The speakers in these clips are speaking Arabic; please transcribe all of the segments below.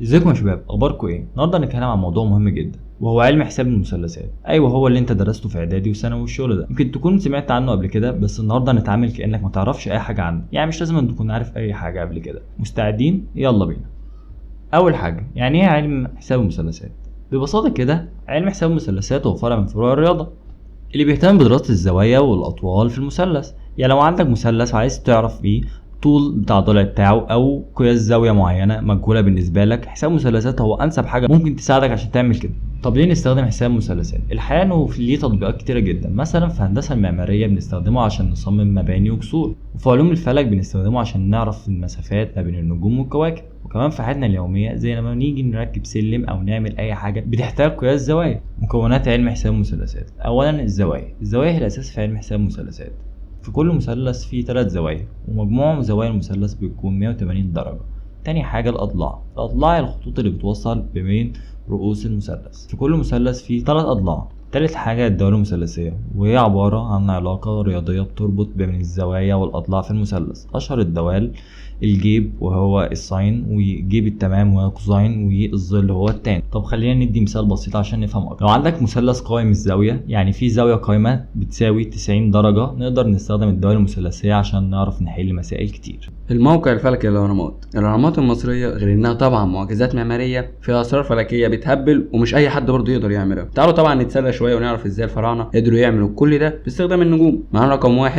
ازيكم يا شباب، اخباركم ايه؟ النهارده هنتكلم عن موضوع مهم جدا وهو علم حساب المثلثات. ايوه، هو اللي انت درسته في اعدادي وثانوي والشغل ده. يمكن تكون سمعت عنه قبل كده، بس النهارده هنتعامل كانك ما تعرفش اي حاجه عنه. يعني مش لازم أن تكون عارف اي حاجه قبل كده. مستعدين؟ يلا بينا. اول حاجه، يعني ايه علم حساب المثلثات؟ ببساطه كده، علم حساب المثلثات هو فرع من فروع الرياضه اللي بيهتم بدراسة الزوايا والأطوال في المثلث. يعني لو عندك مثلث وعايز تعرف بيه طول بتاع الضلع بتاعه أو قياس زاوية معينة مجهولة بالنسبة لك، حساب مثلثات هو أنسب حاجة ممكن تساعدك عشان تعمل كده. طب ليه نستخدم حساب مثلثات؟ الحقيقة إنه ليه تطبيقات كتيرة جدا. مثلا في الهندسة المعمارية بنستخدمه عشان نصمم مباني وقصور، وفي علوم الفلك بنستخدمه عشان نعرف المسافات ما بين النجوم والكواكب، وكمان في حياتنا اليومية زي لما نيجي نركب سلم أو نعمل أي حاجة بتحتاج قياس زوايا. مكونات علم حساب المثلثات: أولا الزوايا هي الأساس في علم حساب المثلثات. في كل مثلث فيه 3 زوايا، ومجموع زوايا المثلث بيكون 180 درجة. تاني حاجة الأضلاع هي الخطوط اللي بتوصل بين رؤوس المثلث. في كل مثلث فيه 3 أضلاع. تالت حاجة الدوال المثلثية، وهي عبارة عن علاقة رياضية بتربط بين الزوايا والأضلاع في المثلث. أشهر الدوال الجيب وهو الساين، وجيب التمام وهو كوزاين، والظل هو التان. طب خلينا ندي مثال بسيط عشان نفهم اكتر. لو عندك مثلث قائم الزاويه، يعني في زاويه قائمه بتساوي 90 درجه، نقدر نستخدم الدوال المثلثيه عشان نعرف نحل مسائل كتير. الموقع الفلكي الأهرامات المصرية غير إنها طبعا معجزات معمارية، فيها أسرار فلكية بتهبل ومش أي حد برضه يقدر يعملها. تعالوا طبعا نتسلى شوية ونعرف إزاي الفراعنة قدروا يعملوا كل ده باستخدام النجوم. معانا رقم 1،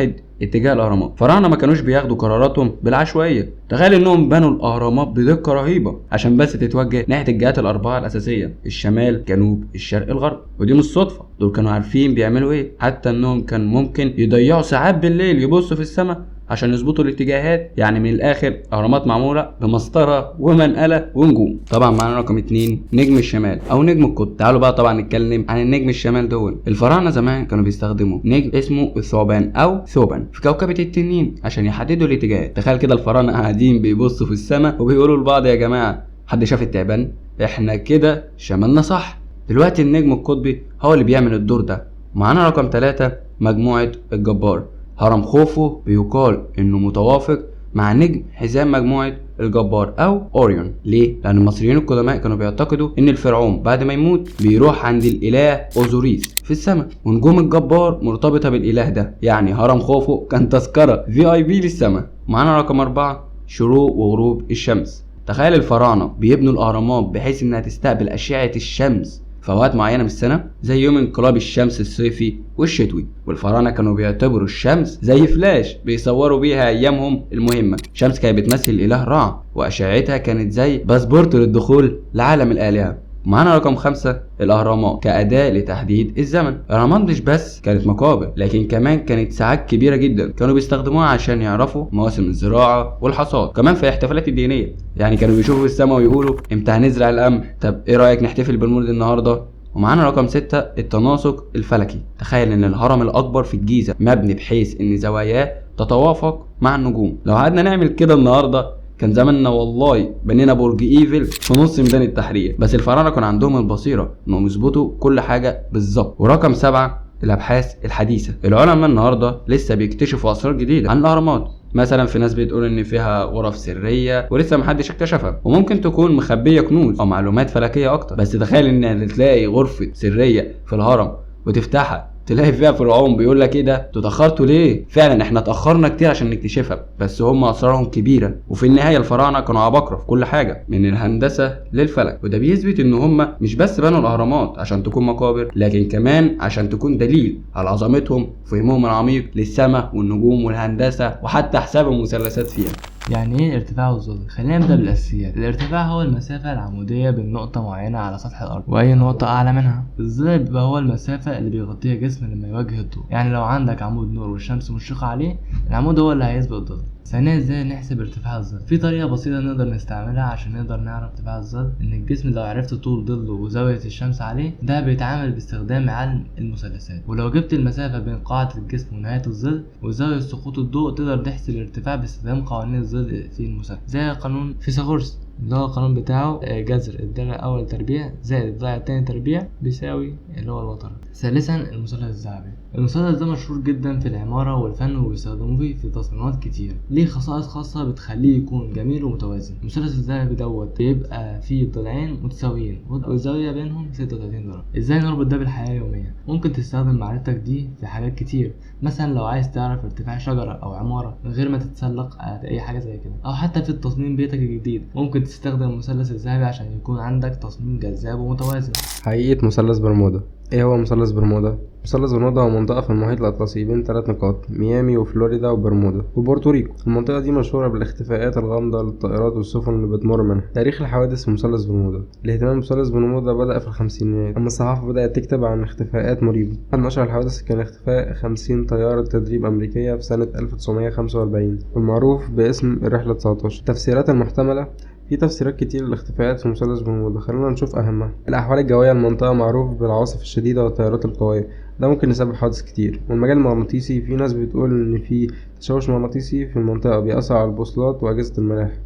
اتجاه الأهرامات. الفراعنة ما كانوش بياخدوا قراراتهم بالعشوائية. تخيل إنهم بنوا الأهرامات بدقة رهيبة عشان بس تتوجه ناحية الجهات الأربعة الأساسية: الشمال، جنوب، الشرق، الغرب. ودي مش صدفة، دول كانوا عارفين بيعملوا إيه. حتى إنهم كان ممكن يضيعوا ساعات بالليل يبصوا في السماء عشان يظبطوا الاتجاهات. يعني من الاخر اهرامات معموله بمسطره ومنقله ونجوم. طبعا معانا رقم 2، نجم الشمال او نجم القطب. تعالوا بقى طبعا نتكلم عن النجم الشمال دول. الفراعنه زمان كانوا بيستخدموا نجم اسمه الثعبان او ثوبان في كوكبه التنين عشان يحددوا الاتجاهات. تخيل كده الفراعنه قاعدين بيبصوا في السماء وبيقولوا لبعض: يا جماعه، حد شاف التعبان؟ احنا كده شمالنا صح. دلوقتي النجم القطبي هو اللي بيعمل الدور ده. معانا رقم 3، مجموعه الجبار. هرم خوفو بيقال انه متوافق مع نجم حزام مجموعة الجبار او اوريون. ليه؟ لان المصريين القدماء كانوا بيعتقدوا ان الفرعون بعد ما يموت بيروح عند الاله اوزوريس في السماء، ونجوم الجبار مرتبطة بالاله ده. يعني هرم خوفو كان تذكرة VIP للسماء. معانا رقم 4، شروق وغروب الشمس. تخيل الفراعنة بيبنوا الاهرامات بحيث انها تستقبل اشعة الشمس في اوقات معينه من السنه، زي يوم انقلاب الشمس الصيفي والشتوي. والفراعنه كانوا بيعتبروا الشمس زي فلاش بيصوروا بيها ايامهم المهمه. الشمس كانت بتمثل الاله رع، واشعتها كانت زي باسبورت للدخول لعالم الالهه. معانا رقم 5، الأهرامات كأداة لتحديد الزمن. الأهرامات مش بس كانت مقابر، لكن كمان كانت ساعات كبيرة جدا كانوا بيستخدموها عشان يعرفوا مواسم الزراعة والحصاد. كمان في الاحتفالات الدينية، يعني كانوا بيشوفوا السماء ويقولوا: امتى هنزرع القمح؟ طب ايه رأيك نحتفل بالمولد النهاردة؟ ومعانا رقم 6، التناسق الفلكي. تخيل ان الهرم الأكبر في الجيزة مبني بحيث ان زواياه تتوافق مع النجوم. لو قعدنا نعمل كده النهارده كان زماننا والله بنينا برج ايفل في نص ميدان التحرير. بس الفراعنه كان عندهم البصيره انهم يظبطوا كل حاجه بالظبط. ورقم 7، الابحاث الحديثه. العلماء النهارده لسه بيكتشفوا اسرار جديده عن الاهرامات. مثلا في ناس بتقول ان فيها غرف سريه ولسه محدش اكتشفها، وممكن تكون مخبيه كنوز او معلومات فلكيه اكتر. بس تخيل ان تلاقي غرفه سريه في الهرم وتفتحها تلاقي فيها فرعون بيقول لك: ايه ده؟ اتاخرتوا ليه؟ فعلا احنا اتاخرنا كتير عشان نكتشفها، بس هم اسرارهم كبيره. وفي النهايه الفراعنه كانوا عباقره في كل حاجه من الهندسه للفلك. وده بيثبت ان هم مش بس بنوا الاهرامات عشان تكون مقابر، لكن كمان عشان تكون دليل على عظمتهم وفهمهم العميق للسماء والنجوم والهندسه وحتى حساب المثلثات فيها. يعني ايه الارتفاع والظل؟ خلينا نبدأ بالأساسيات. الارتفاع هو المسافة العمودية بين نقطة معينة على سطح الأرض وأي نقطة أعلى منها. الظل بيبقى هو المسافة اللي بيغطيها جسم لما يواجه الضوء. يعني لو عندك عمود نور والشمس مشرقة عليه، العمود هو اللي هيسبق الظل. ثانيا، ازاي نحسب ارتفاع الظل؟ في طريقة بسيطة نقدر نستعملها عشان نقدر نعرف ارتفاع الظل. ان الجسم لو عرفت طول ظله وزاوية الشمس عليه، ده بيتعامل باستخدام علم المثلثات. ولو جبت المسافة بين قاعدة الجسم ونهاية الظل وزاوية سقوط الضوء، تقدر تحسب الارتفاع باستخدام قوانين الظل في المثلث زي قانون فيثاغورس. اللي هو القانون بتاعه جذر الضلع الأول تربيع زائد الضلع التاني تربيع بيساوي اللي هو الوتر. ثالثا المثلث الذهبي. المثلث ده مشهور جدا في العمارة والفن وبيستخدموه في تصميمات كتير، ليه خصائص خاصة بتخليه يكون جميل ومتوازن. المثلث الذهبي دوت بيبقى فيه ضلعين متساويين والزاوية بينهم 36 درجة. ازاي نربط ده بالحياة اليومية؟ ممكن تستخدم معرفتك دي في حاجات كتير، مثلا لو عايز تعرف ارتفاع شجرة أو عمارة من غير ما تتسلق أي حاجة زي كده، أو حتى في تصميم بيتك الجديد ممكن تستخدم المثلث الذهبي عشان يكون عندك تصميم جذاب ومتوازن. حقيقة مثلث برمودا. ايه هو مثلث برمودا؟ مثلث برمودا هو منطقة في المحيط الأطلسي بين 3 نقاط، ميامي وفلوريدا وبرمودا وبورتوريكو. المنطقة دي مشهورة بالاختفاءات الغامضة للطائرات والسفن اللي بتمر منها. تاريخ الحوادث في مثلث برمودا. الاهتمام بمثلث برمودا بدأ في الخمسينيات، أما الصحافة بدأت تكتب عن اختفاءات مريبة. من أشهر الحوادث كان اختفاء 50 طيارة تدريب أمريكية في سنة 1945 والمعروف باسم الرحلة 19. التفسيرات المحتملة. في تفسيرات كتير للاختفاءات في مثلث برمودا، خلينا نشوف أهمها. الأحوال الجوية المنطقة معروف بالعواصف الشديدة والتيارات القوية، ده ممكن يسبب حوادث كتير. والمجال المغناطيسي، في ناس بتقول إن في تشوش مغناطيسي في المنطقة بيأثر على البوصلات وأجهزة الملاحة.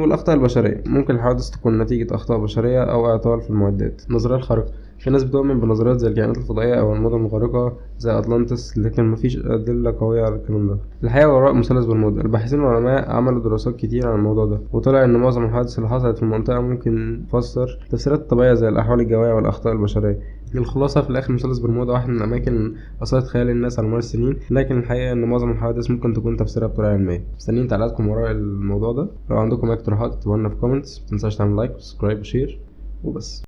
والأخطاء البشرية، ممكن الحوادث تكون نتيجة أخطاء بشرية أو إعطال في المعدات. النظرية الخارقة، في ناس بتؤمن بنظريات زي الكائنات الفضائية أو المدن الخارقة زي أطلانتس، لكن مفيش أدلة قوية على الكلام ده. الحقيقة وراء مثلث برمودا. الباحثين والعلماء عملوا دراسات كتير عن الموضوع ده، وطلع إن معظم الحوادث اللي حصلت في المنطقة ممكن تفسر تفسيرات طبيعية زي الأحوال الجوية والأخطاء البشرية. الخلاصة في الآخر، مثلث برمودا واحد من الأماكن أثارت خيال الناس على مر السنين، لكن الحقيقة إن معظم الحوادث ممكن تكون تفسيرها بطريقة علمية. مستنيين تعليقاتكم وراء الموضوع ده. لو عندكم أي اقتراحات اكتبوها لنا في كومنتس، متنساش تعمل لايك وسبسكرايب وشير وبس.